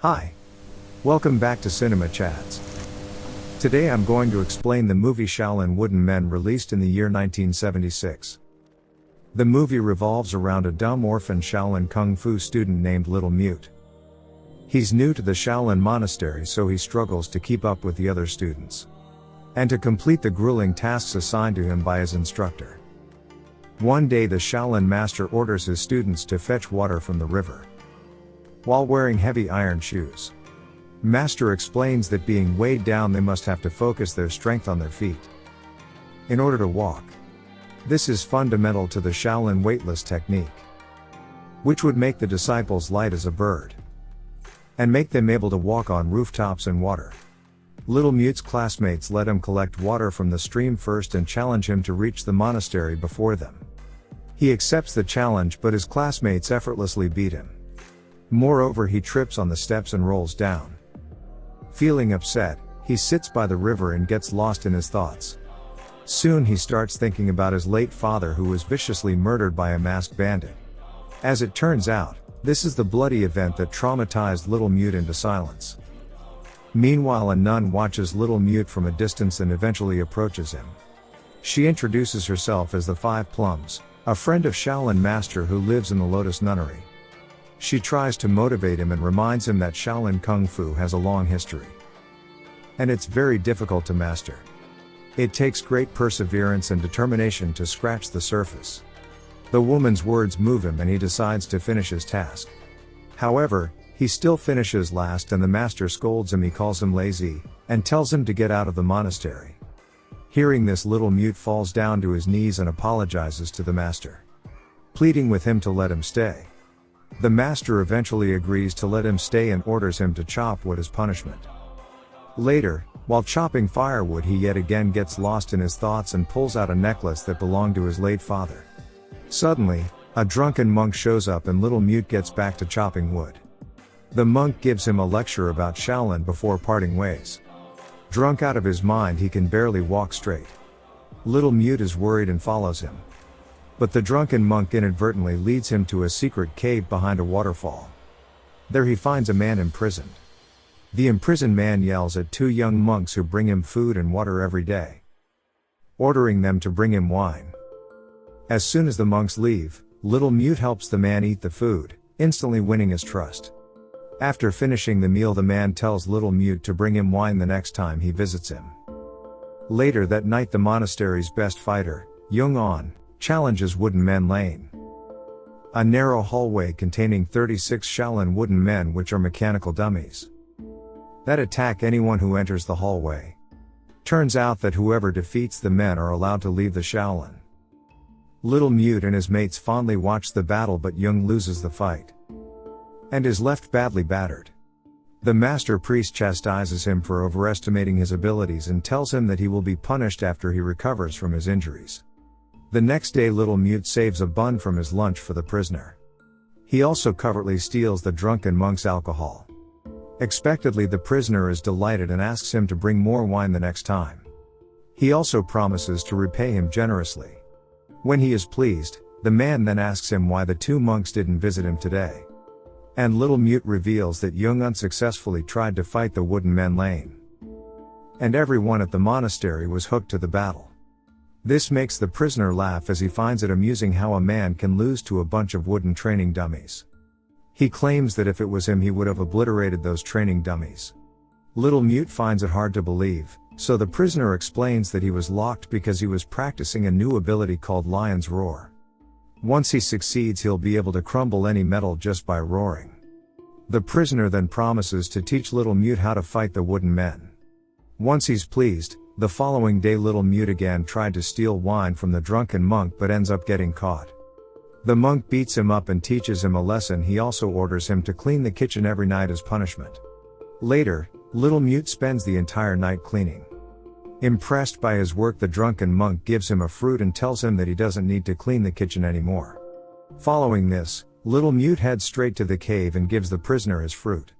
Hi. Welcome back to Cinema Chats. Today I'm going to explain the movie Shaolin Wooden Men, released in the year 1976. The movie revolves around a dumb orphan Shaolin Kung Fu student named Little Mute. He's new to the Shaolin monastery, so he struggles to keep up with the other students and to complete the grueling tasks assigned to him by his instructor. One day the Shaolin master orders his students to fetch water from the river while wearing heavy iron shoes. Master explains that being weighed down, they must have to focus their strength on their feet in order to walk. This is fundamental to the Shaolin weightless technique, which would make the disciples light as a bird and make them able to walk on rooftops and water. Little Mute's classmates let him collect water from the stream first and challenge him to reach the monastery before them. He accepts the challenge, but his classmates effortlessly beat him. Moreover, he trips on the steps and rolls down. Feeling upset, he sits by the river and gets lost in his thoughts. Soon he starts thinking about his late father, who was viciously murdered by a masked bandit. As it turns out, this is the bloody event that traumatized Little Mute into silence. Meanwhile, a nun watches Little Mute from a distance and eventually approaches him. She introduces herself as the Five Plums, a friend of Shaolin Master who lives in the Lotus Nunnery. She tries to motivate him and reminds him that Shaolin Kung Fu has a long history, and it's very difficult to master. It takes great perseverance and determination to scratch the surface. The woman's words move him and he decides to finish his task. However, he still finishes last and the master scolds him. He calls him lazy and tells him to get out of the monastery. Hearing this, Little Mute falls down to his knees and apologizes to the master, pleading with him to let him stay. The master eventually agrees to let him stay and orders him to chop wood as punishment. Later, while chopping firewood, he yet again gets lost in his thoughts and pulls out a necklace that belonged to his late father. Suddenly, a drunken monk shows up and Little Mute gets back to chopping wood. The monk gives him a lecture about Shaolin before parting ways. Drunk out of his mind, he can barely walk straight. Little Mute is worried and follows him, but the drunken monk inadvertently leads him to a secret cave behind a waterfall. There he finds a man imprisoned. The imprisoned man yells at two young monks who bring him food and water every day, ordering them to bring him wine. As soon as the monks leave, Little Mute helps the man eat the food, instantly winning his trust. After finishing the meal, the man tells Little Mute to bring him wine the next time he visits him. Later that night, the monastery's best fighter, Young On, challenges Wooden Men Lane, a narrow hallway containing 36 Shaolin wooden men, which are mechanical dummies that attack anyone who enters the hallway. Turns out that whoever defeats the men are allowed to leave the Shaolin. Little Mute and his mates fondly watch the battle, but Young loses the fight and is left badly battered. The master priest chastises him for overestimating his abilities and tells him that he will be punished after he recovers from his injuries. The next day, Little Mute saves a bun from his lunch for the prisoner. He also covertly steals the drunken monk's alcohol. Expectedly, the prisoner is delighted and asks him to bring more wine the next time. He also promises to repay him generously. When he is pleased, the man then asks him why the two monks didn't visit him today. And Little Mute reveals that Young unsuccessfully tried to fight the Wooden Men Lane, and everyone at the monastery was hooked to the battle. This makes the prisoner laugh, as he finds it amusing how a man can lose to a bunch of wooden training dummies. He claims that if it was him, he would have obliterated those training dummies. Little Mute finds it hard to believe, so the prisoner explains that he was locked because he was practicing a new ability called Lion's Roar. Once he succeeds, he'll be able to crumble any metal just by roaring. The prisoner then promises to teach Little Mute how to fight the wooden men. Once he's pleased, the following day Little Mute again tried to steal wine from the drunken monk but ends up getting caught. The monk beats him up and teaches him a lesson. He also orders him to clean the kitchen every night as punishment. Later, Little Mute spends the entire night cleaning. Impressed by his work, the drunken monk gives him a fruit and tells him that he doesn't need to clean the kitchen anymore. Following this, Little Mute heads straight to the cave and gives the prisoner his fruit.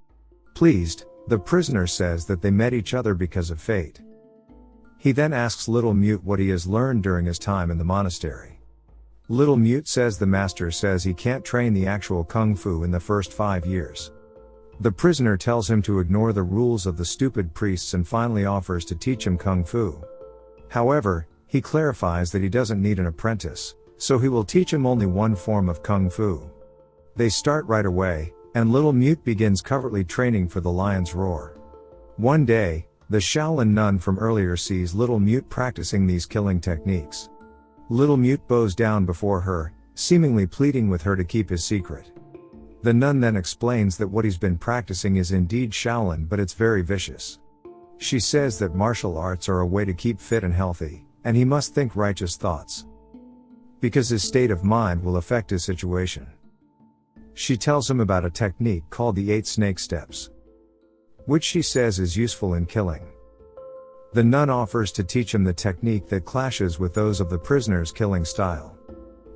Pleased, the prisoner says that they met each other because of fate. He then asks Little Mute what he has learned during his time in the monastery. Little Mute says the master says he can't train the actual kung fu in the first 5 years. The prisoner tells him to ignore the rules of the stupid priests and finally offers to teach him kung fu. However, he clarifies that he doesn't need an apprentice, so he will teach him only one form of kung fu. They start right away, and Little Mute begins covertly training for the lion's roar. One day, the Shaolin nun from earlier sees Little Mute practicing these killing techniques. Little Mute bows down before her, seemingly pleading with her to keep his secret. The nun then explains that what he's been practicing is indeed Shaolin, but it's very vicious. She says that martial arts are a way to keep fit and healthy, and he must think righteous thoughts, because his state of mind will affect his situation. She tells him about a technique called the 8 snake steps, which she says is useful in killing. The nun offers to teach him the technique that clashes with those of the prisoner's killing style.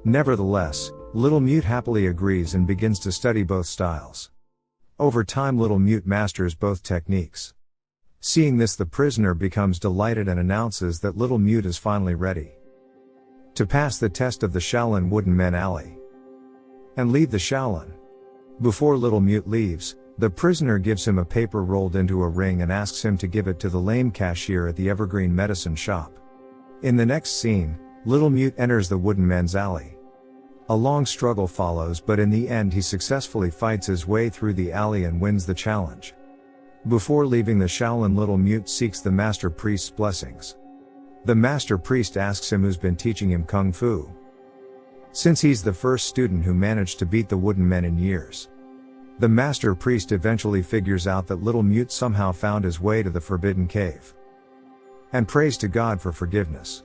Nevertheless, Little Mute happily agrees and begins to study both styles. Over time, Little Mute masters both techniques. Seeing this, the prisoner becomes delighted and announces that Little Mute is finally ready to pass the test of the Shaolin Wooden Men alley and leave the Shaolin. Before Little Mute leaves, the prisoner gives him a paper rolled into a ring and asks him to give it to the lame cashier at the Evergreen Medicine Shop. In the next scene, Little Mute enters the Wooden Men's alley. A long struggle follows, but in the end he successfully fights his way through the alley and wins the challenge. Before leaving the Shaolin, Little Mute seeks the Master Priest's blessings. The Master Priest asks him who's been teaching him Kung Fu, since he's the first student who managed to beat the Wooden Men in years. The Master Priest eventually figures out that Little Mute somehow found his way to the Forbidden Cave, and prays to God for forgiveness.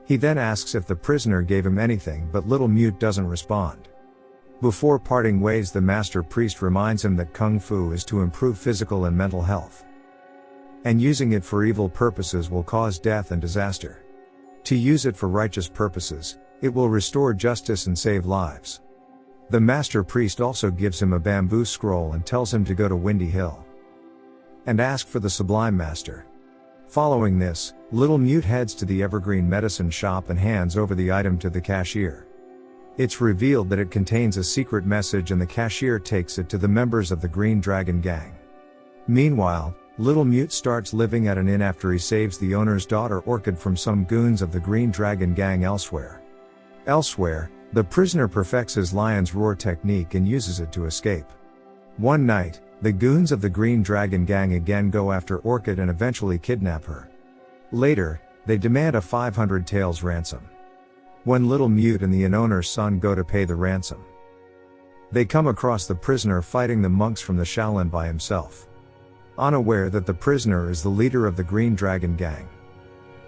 He then asks if the prisoner gave him anything, but Little Mute doesn't respond. Before parting ways, the Master Priest reminds him that Kung Fu is to improve physical and mental health, and using it for evil purposes will cause death and disaster. To use it for righteous purposes, it will restore justice and save lives. The Master Priest also gives him a bamboo scroll and tells him to go to Windy Hill and ask for the Sublime Master. Following this, Little Mute heads to the Evergreen Medicine Shop and hands over the item to the cashier. It's revealed that it contains a secret message, and the cashier takes it to the members of the Green Dragon Gang. Meanwhile, Little Mute starts living at an inn after he saves the owner's daughter Orchid from some goons of the Green Dragon Gang elsewhere. Elsewhere, the prisoner perfects his lion's roar technique and uses it to escape. One night, the goons of the Green Dragon Gang again go after Orchid and eventually kidnap her. Later, they demand a 500 taels ransom. When Little Mute and the inn owner's son go to pay the ransom, they come across the prisoner fighting the monks from the Shaolin by himself. Unaware that the prisoner is the leader of the Green Dragon Gang,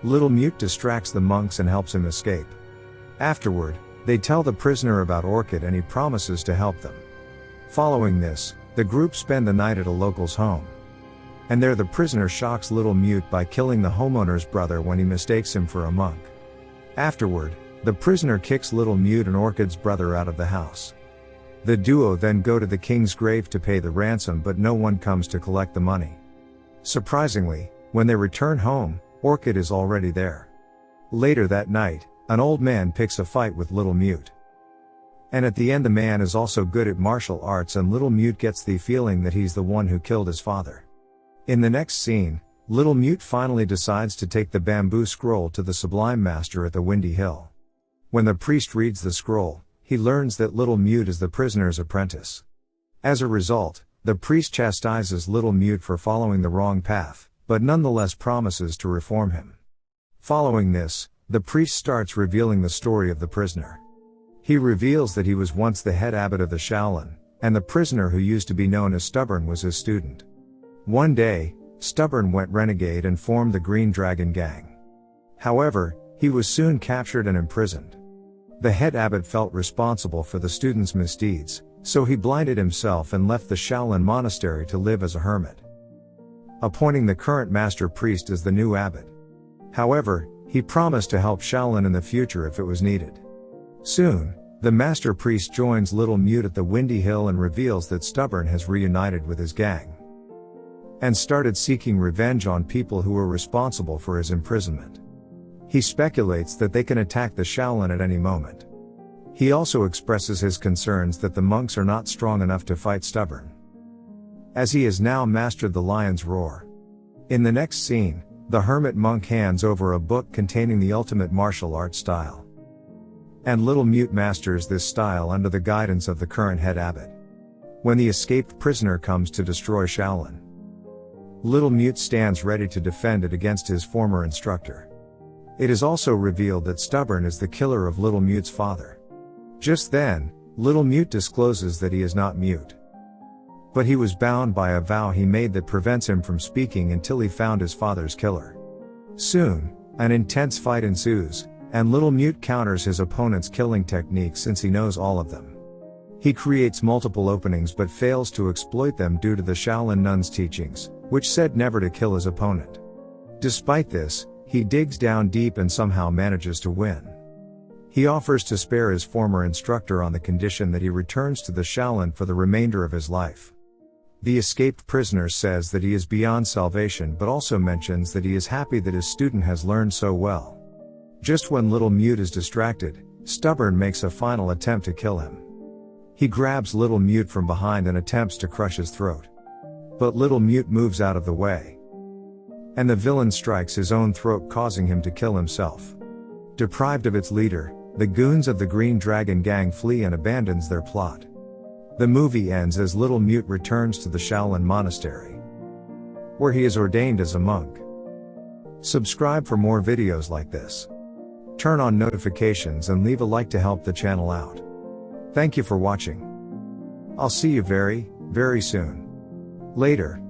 Little Mute distracts the monks and helps him escape. Afterward, they tell the prisoner about Orchid and he promises to help them. Following this, the group spend the night at a local's home. And there the prisoner shocks Little Mute by killing the homeowner's brother when he mistakes him for a monk. Afterward, the prisoner kicks Little Mute and Orchid's brother out of the house. The duo then go to the king's grave to pay the ransom, but no one comes to collect the money. Surprisingly, when they return home, Orchid is already there. Later that night, an old man picks a fight with Little Mute. And at the end, the man is also good at martial arts, and Little Mute gets the feeling that he's the one who killed his father. In the next scene, Little Mute finally decides to take the bamboo scroll to the Sublime Master at the Windy Hill. When the priest reads the scroll, he learns that Little Mute is the prisoner's apprentice. As a result, the priest chastises Little Mute for following the wrong path, but nonetheless promises to reform him. Following this, the priest starts revealing the story of the prisoner. He reveals that he was once the head abbot of the Shaolin, and the prisoner, who used to be known as Stubborn, was his student. One day, Stubborn went renegade and formed the Green Dragon Gang. However, he was soon captured and imprisoned. The head abbot felt responsible for the student's misdeeds, so he blinded himself and left the Shaolin monastery to live as a hermit, appointing the current master priest as the new abbot. However, he promised to help Shaolin in the future if it was needed. Soon, the master priest joins Little Mute at the Windy Hill and reveals that Stubborn has reunited with his gang and started seeking revenge on people who were responsible for his imprisonment. He speculates that they can attack the Shaolin at any moment. He also expresses his concerns that the monks are not strong enough to fight Stubborn. as he has now mastered the lion's roar. In the next scene, the hermit monk hands over a book containing the ultimate martial art style. And Little Mute masters this style under the guidance of the current head abbot. When the escaped prisoner comes to destroy Shaolin, Little Mute stands ready to defend it against his former instructor. It is also revealed that Stubborn is the killer of Little Mute's father. Just then, Little Mute discloses that he is not mute. But he was bound by a vow he made that prevents him from speaking until he found his father's killer. Soon, an intense fight ensues, and Little Mute counters his opponent's killing techniques since he knows all of them. He creates multiple openings but fails to exploit them due to the Shaolin nuns' teachings, which said never to kill his opponent. Despite this, he digs down deep and somehow manages to win. He offers to spare his former instructor on the condition that he returns to the Shaolin for the remainder of his life. The escaped prisoner says that he is beyond salvation but also mentions that he is happy that his student has learned so well. Just when Little Mute is distracted, Stubborn makes a final attempt to kill him. He grabs Little Mute from behind and attempts to crush his throat. But Little Mute moves out of the way. And the villain strikes his own throat, causing him to kill himself. Deprived of its leader, the goons of the Green Dragon Gang flee and abandons their plot. The movie ends as Little Mute returns to the Shaolin Monastery, where he is ordained as a monk. Subscribe for more videos like this. Turn on notifications and leave a like to help the channel out. Thank you for watching. I'll see you very, very soon. Later.